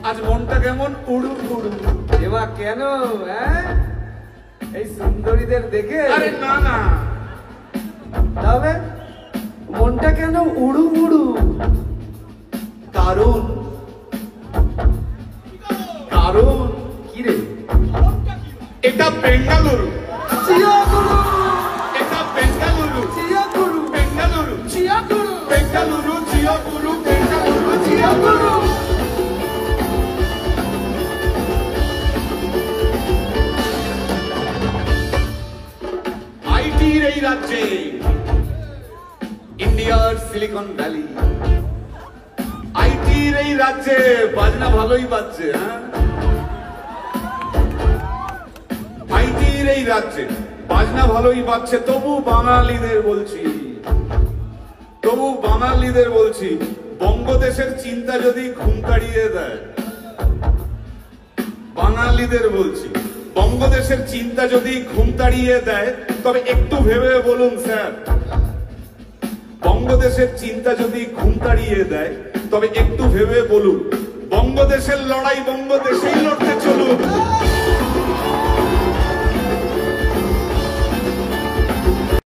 আজ মনটা কেমন উড়ু উড়ু। এমা কেন? এই সুন্দরীদের দেখে? আরে না না, তবে মনটা কেন উড়ু উড়ু? কারণ কারণ কি রে? এটা বেঙ্গালুরু। চিয়াগুরু, এটা বেঙ্গালুরু। চিয়াগুরু, বেঙ্গালুরু, চিয়াগুরু, বেঙ্গালুরু, চিয়াগুরু, বেঙ্গালুরু, চিয়াগুরু। আইটির এই রাজ্যে, ইন্ডিয়ার সিলিকন ভ্যালি, আইটির এই রাজ্যে বাজনা ভালোই বাজছে। হ্যাঁ, আইটির এই রাজ্যে বাজনা ভালোই বাজছে। তবু বাঙালিদের বলছি, তবু বাঙালিদের বলছি, বঙ্গদেশের চিন্তা যদি ঘুম কাড়িয়ে দেয়, বাঙালিদের বলছি, বঙ্গদেশের চিন্তা যদি ঘুম তাড়িয়ে দেয়, তবে একটু ভেবে বলুন স্যার, বঙ্গদেশের চিন্তা যদি ঘুম তাড়িয়ে দেয়, তবে একটু ভেবে বলুন, বঙ্গদেশের লড়াই বঙ্গদেশেই লড়তে চলুন।